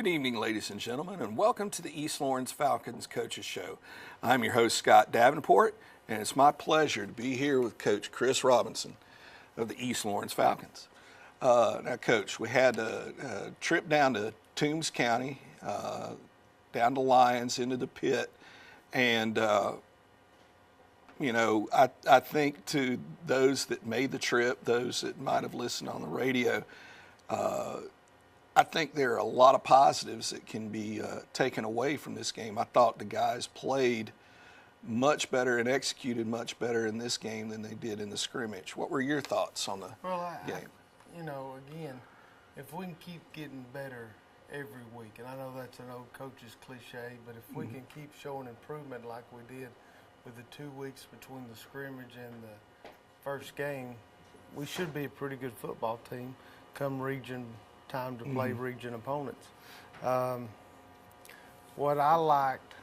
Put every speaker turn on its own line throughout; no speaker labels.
Good evening, ladies and gentlemen, and welcome to the East Lawrence Falcons Coaches Show. I'm your host, Scott Davenport, and it's my pleasure to be here with Coach Chris Robinson of the East Lawrence Falcons. Now, Coach, we had a trip down to Toombs County, down to Lyons, into the pit, and I think to those that made the trip, those that might have listened on the radio, I think there are a lot of positives that can be taken away from this game. I thought the guys played much better and executed much better in this game than they did in the scrimmage. What were your thoughts on the game?
Again, if we can keep getting better every week, and I know that's an old coach's cliche, but if we can keep showing improvement like we did with the 2 weeks between the scrimmage and the first game, we should be a pretty good football team come region time to play region opponents. What I liked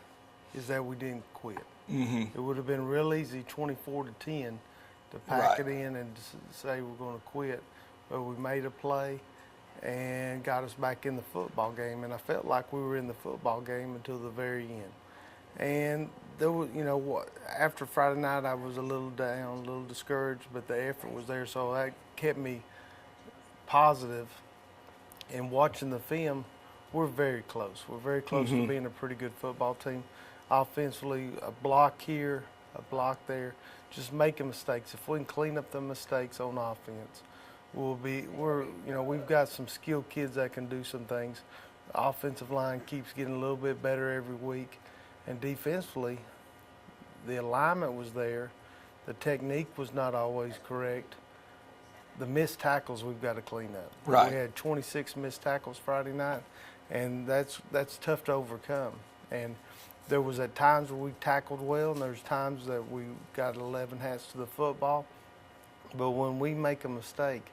is that we didn't quit. It would have been real easy 24-10 to pack it in and say we're going to quit, but we made a play and got us back in the football game, and I felt like we were in the football game until the very end. And there was, after Friday night I was a little down, a little discouraged, but the effort was there, so that kept me positive. And watching the film, we're very close. We're very close to being a pretty good football team. Offensively, a block here, a block there, just making mistakes. If we can clean up the mistakes on offense, we've got some skilled kids that can do some things. The offensive line keeps getting a little bit better every week. And defensively, the alignment was there. The technique was not always correct. The missed tackles we've got to clean up.
Right.
We had 26 missed tackles Friday night, and that's tough to overcome. And there was at times where we tackled well, and there's times that we got 11 hats to the football. But when we make a mistake,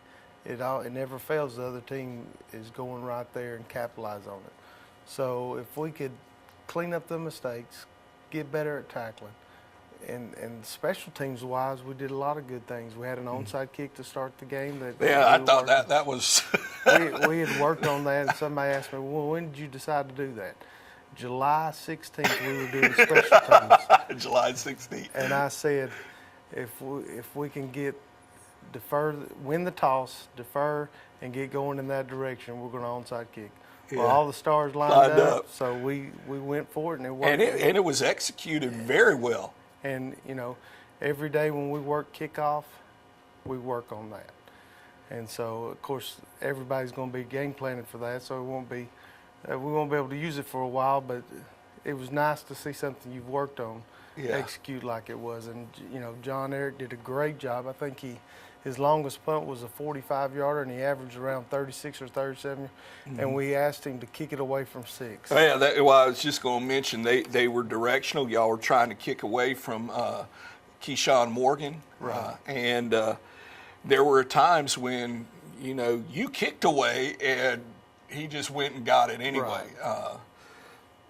it never fails. The other team is going right there and capitalize on it. So if we could clean up the mistakes, get better at tackling, and special teams wise, we did a lot of good things. We had an onside kick to start the game.
I thought that was.
we had worked on that, and somebody asked me, "Well, when did you decide to do that?" July 16th, we were doing special teams.
July 16th.
And I said, if we can win the toss, defer, and get going in that direction, we're going to onside kick. Yeah. Well, all the stars lined up, so we went for it, and it worked.
And it was executed very well.
And, every day when we work kickoff, we work on that. And so, of course, everybody's going to be game planning for that, so we won't be able to use it for a while, but it was nice to see something you've worked on execute like it was. And, John Eric did a great job. I think his longest punt was a 45-yarder, and he averaged around 36 or 37, and we asked him to kick it away from 6.
Oh, yeah, I was just going to mention they were directional. Y'all were trying to kick away from Keyshawn Morgan.
Right.
And there were times when, you kicked away, and he just went and got it anyway.
Right.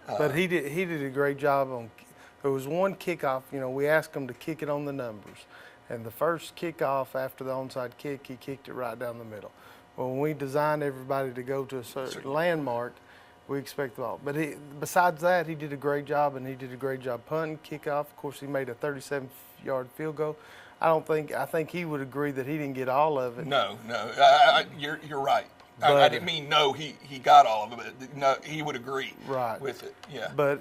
But he did a great job on – there was one kickoff, we asked him to kick it on the numbers. And the first kickoff after the onside kick, he kicked it right down the middle. Well, when we designed everybody to go to a certain landmark, we expect the ball. But besides that, he did a great job, and he did a great job punting, kickoff. Of course, he made a 37-yard field goal. I think he would agree that he didn't get all of it.
No, you're right. But, I didn't mean no, he got all of it. No, he would agree with it. Yeah.
But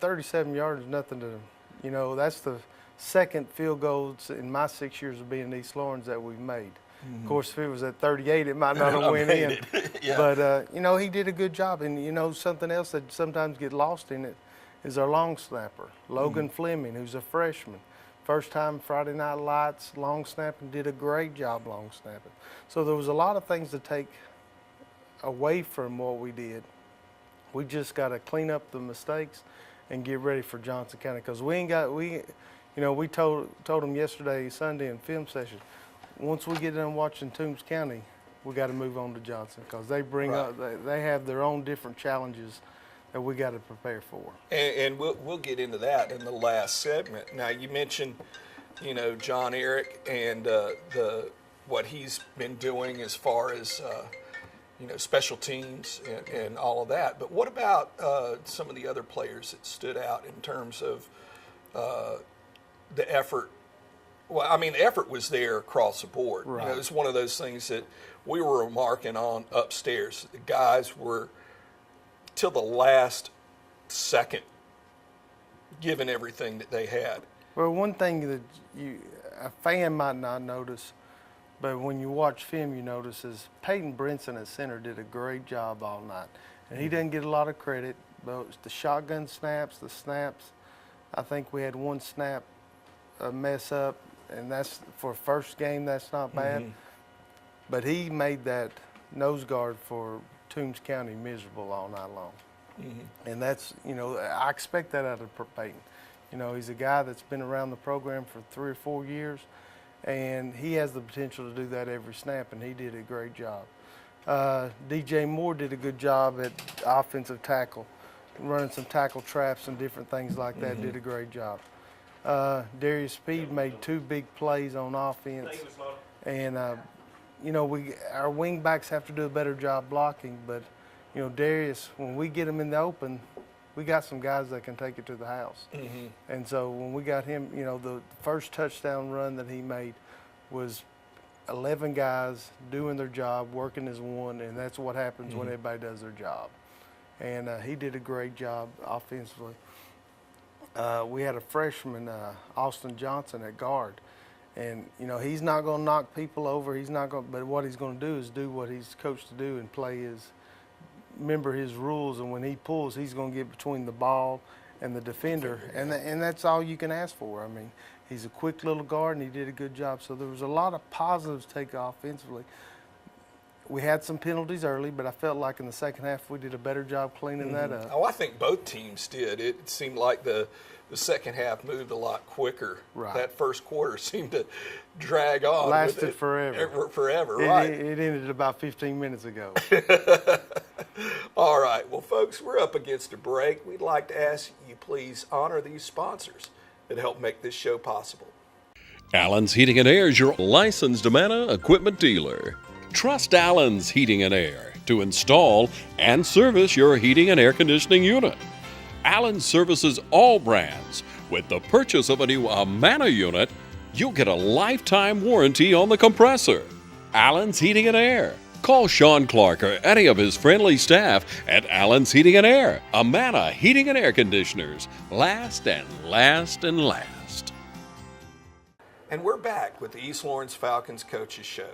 37 yards is nothing to, that's the second field goals in my 6 years of being in East Lawrence that we've made. Of course, if it was at 38, it might not have went in.
Yeah.
But, he did a good job. And, something else that sometimes get lost in it is our long snapper, Logan Fleming, who's a freshman. First time Friday Night Lights, long snapping, did a great job long snapping. So there was a lot of things to take away from what we did. We just got to clean up the mistakes and get ready for Johnson County, because we told them yesterday, Sunday in film session, once we get done watching Toombs County, we got to move on to Johnson, because they they have their own different challenges that we got to prepare for.
And we'll get into that in the last segment. Now, you mentioned, John Eric and what he's been doing as far as special teams and all of that. But what about some of the other players that stood out in terms of the effort? Well, I mean, the effort was there across the board.
Right.
It's one of those things that we were remarking on upstairs. The guys were, till the last second, giving everything that they had.
Well, one thing that a fan might not notice, but when you watch film, you notice is Peyton Brinson at center did a great job all night. And he doesn't get a lot of credit, but the shotgun snaps, the snaps, I think we had one snap mess up, and that's for a first game, that's not bad.
Mm-hmm.
But he made that nose guard for Toombs County miserable all night long. Mm-hmm. And that's, I expect that out of Peyton. He's a guy that's been around the program for 3 or 4 years, and he has the potential to do that every snap, and he did a great job. DJ Moore did a good job at offensive tackle, running some tackle traps and different things like that, did a great job. Darius Speed made 2 big plays on offense, and our wing backs have to do a better job blocking, but Darius, when we get him in the open, we got some guys that can take it to the house. Mm-hmm. And so when we got him, the first touchdown run that he made was 11 guys doing their job, working as one, and that's what happens when everybody does their job. And he did a great job offensively. We had a freshman, Austin Johnson, at guard. And, he's not going to knock people over. But what he's going to do is do what he's coached to do and remember his rules. And when he pulls, he's going to get between the ball and the defender. And that's all you can ask for. I mean, he's a quick little guard, and he did a good job. So there was a lot of positives to take offensively. We had some penalties early, but I felt like in the second half we did a better job cleaning that up.
Oh, I think both teams did. It seemed like the second half moved a lot quicker.
Right.
That first quarter seemed to drag on.
Lasted forever.
Forever, right.
It ended about 15 minutes ago.
All right. Well, folks, we're up against a break. We'd like to ask you please honor these sponsors that help make this show possible.
Allen's Heating and Air is your licensed Amana equipment dealer. Trust Allen's Heating and Air to install and service your heating and air conditioning unit. Allen services all brands. With the purchase of a new Amana unit, you'll get a lifetime warranty on the compressor. Allen's Heating and Air. Call Sean Clark or any of his friendly staff at Allen's Heating and Air. Amana Heating and Air Conditioners. Last and last and last.
And we're back with the East Lawrence Falcons Coaches Show.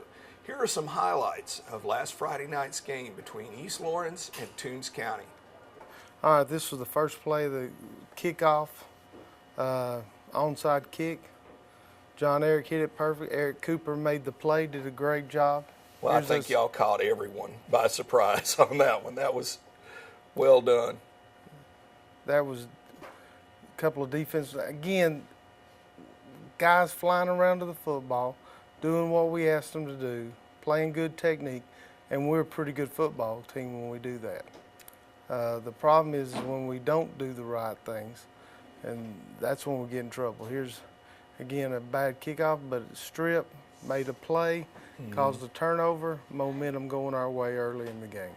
Here are some highlights of last Friday night's game between East Lawrence and Toombs County.
All right, this was the first play of the kickoff, onside kick. John Eric hit it perfect. Eric Cooper made the play, did a great job.
Well, I think y'all caught everyone by surprise on that one. That was well done.
That was a couple of defenses. Again, guys flying around to the football, doing what we asked them to do, playing good technique, and we're a pretty good football team when we do that. The problem is when we don't do the right things, and that's when we get in trouble. Here's, again, a bad kickoff, but strip, made a play, caused a turnover, momentum going our way early in the game.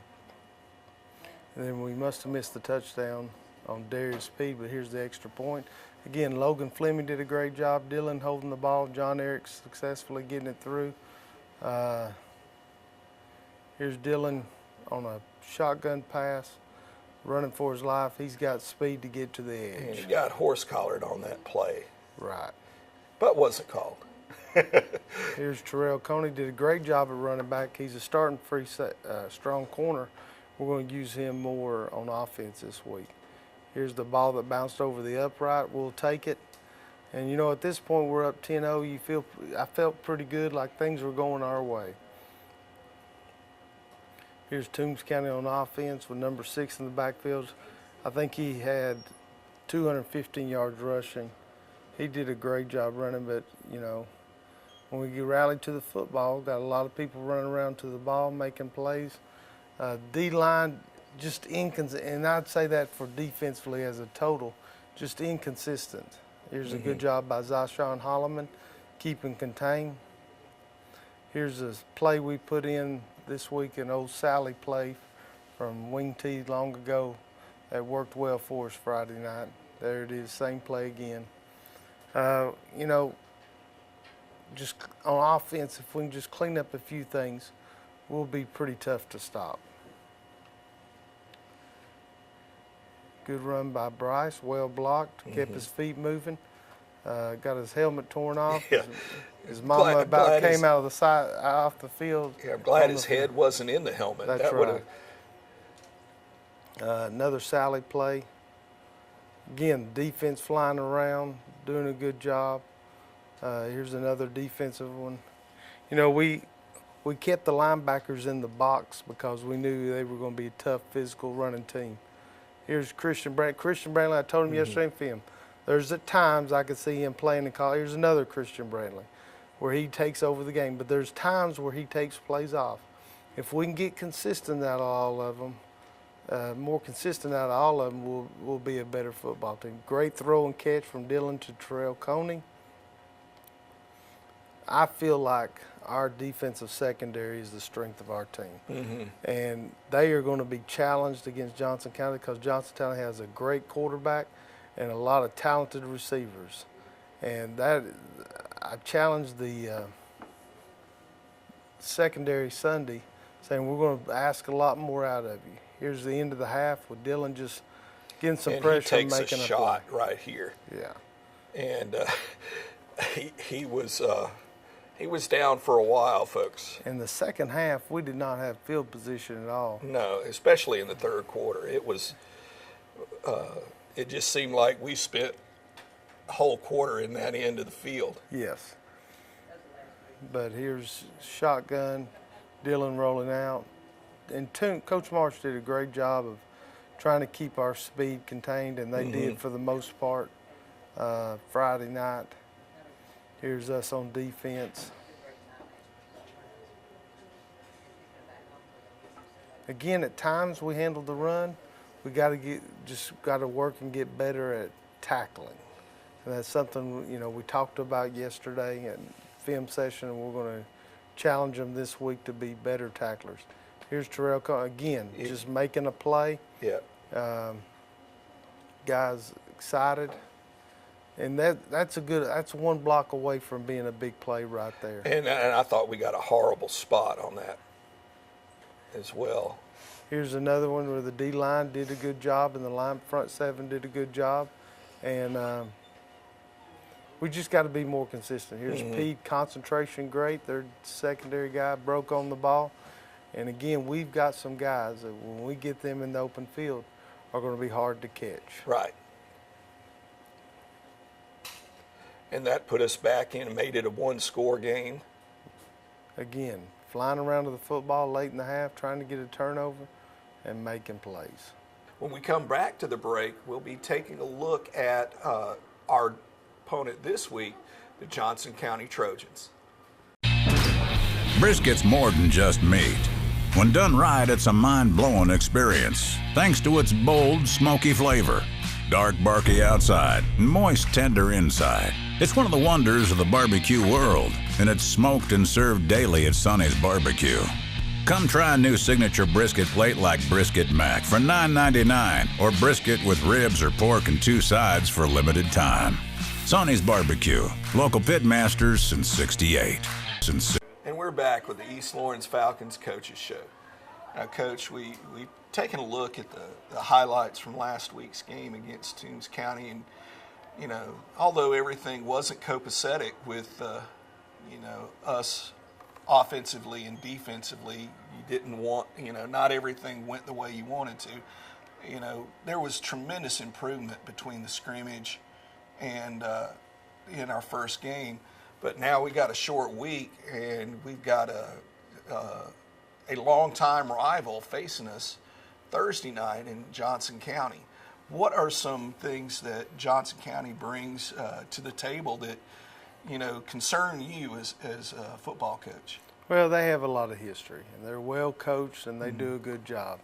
And then we must have missed the touchdown on Darius Speed, but here's the extra point. Again, Logan Fleming did a great job. Dylan holding the ball. John Eric successfully getting it through. Here's Dylan on a shotgun pass, running for his life. He's got speed to get to the edge.
He got horse collared on that play.
Right.
But wasn't called.
Here's Terrell Coney, did a great job at running back. He's a starting strong corner. We're going to use him more on offense this week. Here's the ball that bounced over the upright. We'll take it. And, at this point we're up 10-0. I felt pretty good, like things were going our way. Here's Toombs County on offense with number 6 in the backfield. I think he had 215 yards rushing. He did a great job running, but, when we rallied to the football, got a lot of people running around to the ball, making plays. D-line, just inconsistent, and I'd say that for defensively as a total, just inconsistent. Here's a good job by Zyshawn Holloman, keeping contained. Here's a play we put in this week an old Sally play from Wing T long ago that worked well for us Friday night. There it is, same play again. You know, just on offense, if we can just clean up a few things, we'll be pretty tough to stop. Good run by Bryce, well blocked, kept his feet moving, got his helmet torn off.
Yeah.
His mama about came out of the side, off the field.
Yeah, I'm glad his head wasn't in the helmet.
That's
that
right. Another Sally play. Again, defense flying around, doing a good job. Here's another defensive one. You know, we kept the linebackers in the box because we knew they were going to be a tough, physical running team. Here's Christian Brantley. Christian Brantley, I told him yesterday in film, there's at times I could see him playing in college. Here's another Christian Brantley where he takes over the game. But there's times where he takes plays off. If we can get consistent out of all of them, more consistent out of all of them, we'll be a better football team. Great throw and catch from Dylan to Terrell Coney. I feel like our defensive secondary is the strength of our team. And they are going to be challenged against Johnson County because Johnson County has a great quarterback and a lot of talented receivers. And that, I challenged the secondary Sunday saying we're going to ask a lot more out of you. Here's the end of the half with Dylan just getting some pressure and making
a shot right here.
Yeah.
And he was down for a while, folks.
In the second half, we did not have field position at all.
No, especially in the third quarter. It was, it just seemed like we spent a whole quarter in that end of the field.
Yes. But here's shotgun, Dylan rolling out. And Coach Marsh did a great job of trying to keep our speed contained, and they did for the most part Friday night. Here's us on defense. Again, at times we handle the run. We got to work and get better at tackling. And that's something, you know, we talked about yesterday at film session, and we're going to challenge them this week to be better tacklers. Here's Terrell again, just making a play.
Yeah.
Guys excited. And that's one block away from being a big play right there.
And I thought we got a horrible spot on that as well.
Here's another one where the D-line did a good job and the front seven did a good job. And we just got to be more consistent. Here's Pete, concentration great. Their secondary guy broke on the ball. And again, we've got some guys that when we get them in the open field are going to be hard to catch.
Right. And that put us back in and made it a one-score game.
Again, flying around to the football late in the half, trying to get a turnover and making plays.
When we come back to the break, we'll be taking a look at our opponent this week, the Johnson County Trojans.
Brisket's more than just meat. When done right, it's a mind-blowing experience, thanks to its bold, smoky flavor. Dark, barky outside, and moist, tender inside. It's one of the wonders of the barbecue world, and it's smoked and served daily at Sonny's Barbecue. Come try a new signature brisket plate like Brisket Mac for $9.99, or brisket with ribs or pork and 2 sides for a limited time. Sonny's Barbecue, local pit masters since '68.
And we're back with the East Lawrence Falcons Coaches Show. Now, Coach, we've taken a look at the highlights from last week's game against Toombs County, and, you know, although everything wasn't copacetic with, you know, us offensively and defensively, you didn't want, you know, not everything went the way you wanted to. You know, there was tremendous improvement between the scrimmage and in our first game. But now we got a short week, and we've got a longtime rival facing us Thursday night in Johnson County. What are some things that Johnson County brings to the table that, you know, concern you as a football coach?
Well, they have a lot of history, and they're well coached, and they do a good job.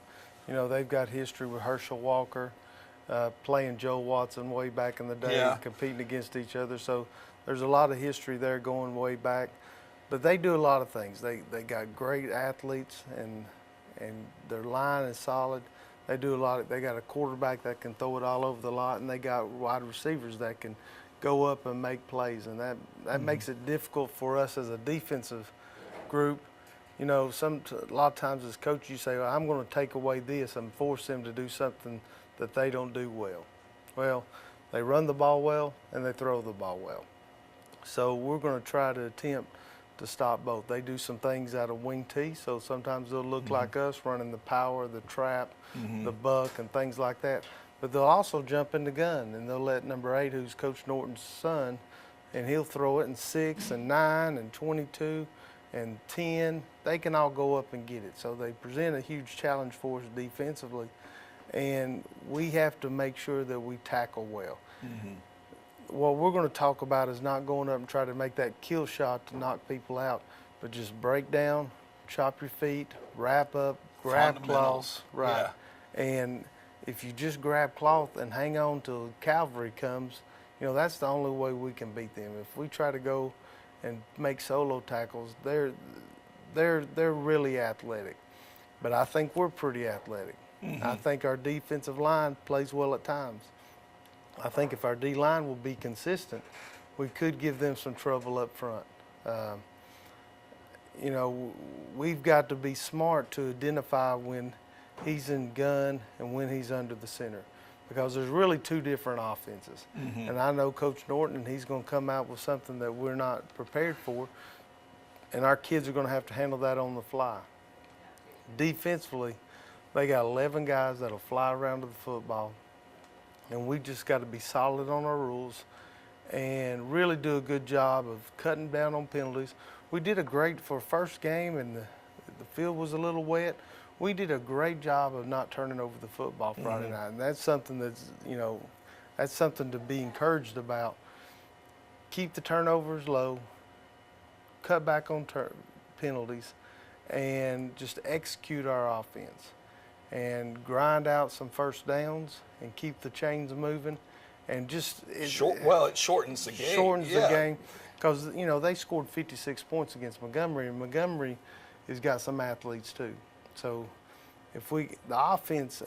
You know, they've got history with Herschel Walker, playing Joe Watson way back in the day, competing against each other. So there's a lot of history there going way back. But they do a lot of things. They got great athletes, and their line is solid. They do a lot. They got a quarterback that can throw it all over the lot, and they got wide receivers that can go up and make plays, and that makes it difficult for us as a defensive group. You know, a lot of times as coach, you say, well, I'm going to take away this and force them to do something that they don't do well. Well, they run the ball well and they throw the ball well. So we're going to try to attempt to stop both. They do some things out of wing T, so sometimes they'll look like us, running the power, the trap, the buck, and things like that. But they'll also jump in the gun, and they'll let number 8, who's Coach Norton's son, and he'll throw it in 6 and 9 and 22 and 10. They can all go up and get it. So they present a huge challenge for us defensively, and we have to make sure that we tackle well. What we're going to talk about is not going up and try to make that kill shot to knock people out, but just break down, chop your feet, wrap up, grab cloth. Right. Yeah. And if you just grab cloth and hang on till cavalry comes, you know, that's the only way we can beat them. If we try to go and make solo tackles, they're really athletic. But I think we're pretty athletic. I think our defensive line plays well at times. I think if our D-line will be consistent, we could give them some trouble up front. You know, we've got to be smart to identify when he's in gun and when he's under the center, because there's really 2 different offenses. And I know Coach Norton, he's going to come out with something that we're not prepared for, and our kids are going to have to handle that on the fly. Defensively, they got 11 guys that'll fly around to the football, and we just got to be solid on our rules and really do a good job of cutting down on penalties. We did a great, for first game, and the field was a little wet, we did a great job of not turning over the football Friday night, and that's something that's, you know, that's something to be encouraged about. Keep the turnovers low, cut back on penalties, and just execute our offense and grind out some first downs and keep the chains moving, and just
it shortens the game.
Shortens the game, because you know they scored 56 points against Montgomery, and Montgomery has got some athletes too. So if the offense,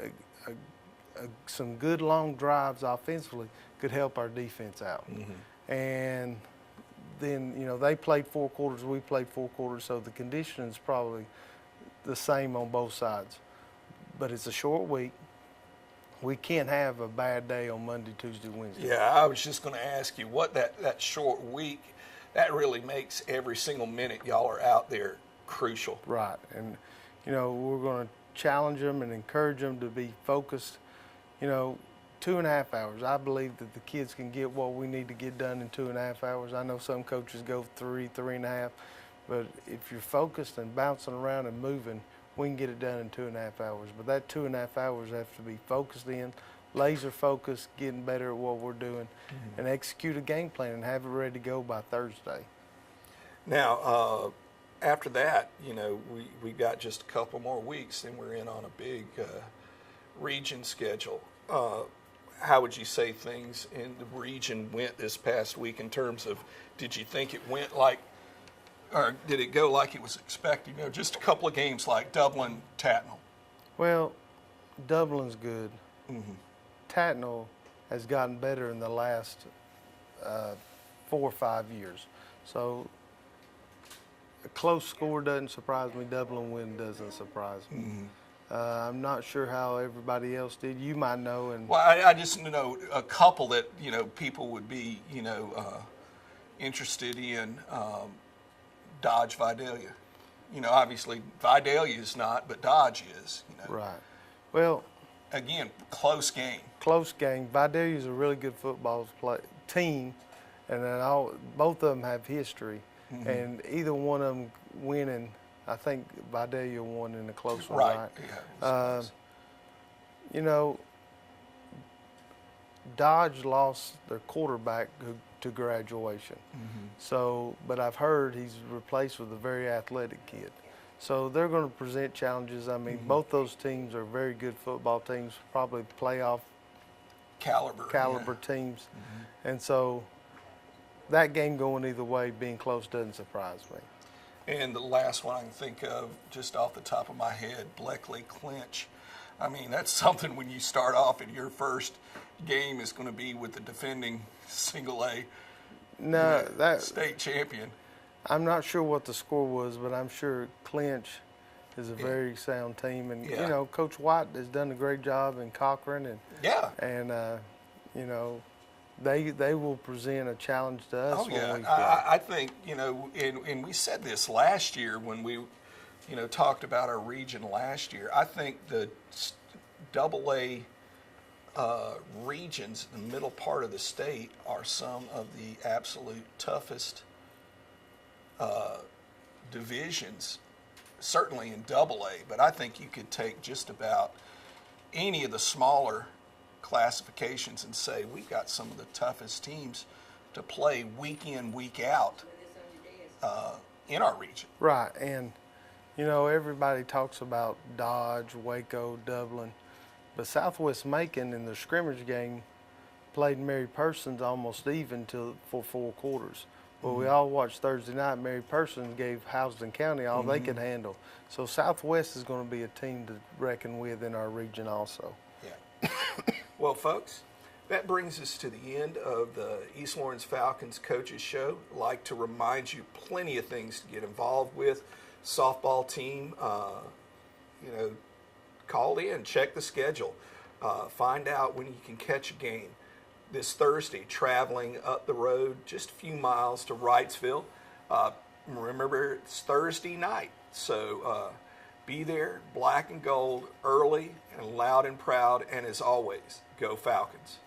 some good long drives offensively could help our defense out. And then, you know, they played 4 quarters, we played 4 quarters, so the condition is probably the same on both sides. But it's a short week. We can't have a bad day on Monday, Tuesday, Wednesday.
Yeah, I was just going to ask you what that short week, that really makes every single minute y'all are out there crucial.
Right. And, you know, we're going to challenge them and encourage them to be focused. You know, 2.5 hours. I believe that the kids can get what we need to get done in 2.5 hours. I know some coaches go 3.5, but if you're focused and bouncing around and moving, we can get it done in 2.5 hours. But that 2.5 hours have to be focused in, laser focused, getting better at what we're doing, and execute a game plan and have it ready to go by Thursday.
Now, after that, you know, we got just a couple more weeks, and we're in on a big region schedule. How would you say things in the region went this past week in terms of, did you think it went like, or did it go like it was expected? You know, just a couple of games like Dublin, Tatnall.
Well, Dublin's good. Tatnall has gotten better in the last 4 or 5 years. So a close score doesn't surprise me. Dublin win doesn't surprise me. I'm not sure how everybody else did. You might know. And
well, I just know a couple that, you know, people would be, you know, interested in. Dodge, Vidalia. You know, obviously Vidalia is not, but Dodge is. You know.
Right. Well,
again, close game.
Close game. Vidalia is a really good football team, and then both of them have history, and either one of them winning. I think Vidalia won in a close one, right?
Yeah,
you know, Dodge lost their quarterback to graduation. So, but I've heard he's replaced with a very athletic kid. So they're going to present challenges. I mean, both those teams are very good football teams, probably playoff caliber teams. And so that game going either way, being close, doesn't surprise me.
And the last one I can think of, just off the top of my head, Bleckley Clinch. I mean, that's something when you start off and your first game is going to be with the defending single A state champion.
I'm not sure what the score was, but I'm sure Clinch is a very sound team. And, you know, Coach White has done a great job in Cochran. And, you know, they will present a challenge to us when we play.
I think, you know, and we said this last year when we, you know, talked about our region last year. I think the AA regions, the middle part of the state, are some of the absolute toughest divisions, certainly in AA, but I think you could take just about any of the smaller classifications and say we've got some of the toughest teams to play week in, week out in our region.
Right, and you know, everybody talks about Dodge, Waco, Dublin, but Southwest Macon in the scrimmage game played Mary Persons almost even for 4 quarters. Well, we all watched Thursday night. Mary Persons gave Houston County all they could handle. So Southwest is going to be a team to reckon with in our region also.
Yeah. Well, folks, that brings us to the end of the East Lawrence Falcons Coaches Show. I'd like to remind you plenty of things to get involved with. Softball team, you know, call in, check the schedule, find out when you can catch a game. This Thursday, traveling up the road just a few miles to Wrightsville. Remember, it's Thursday night, so be there, black and gold, early and loud and proud, and as always, go Falcons.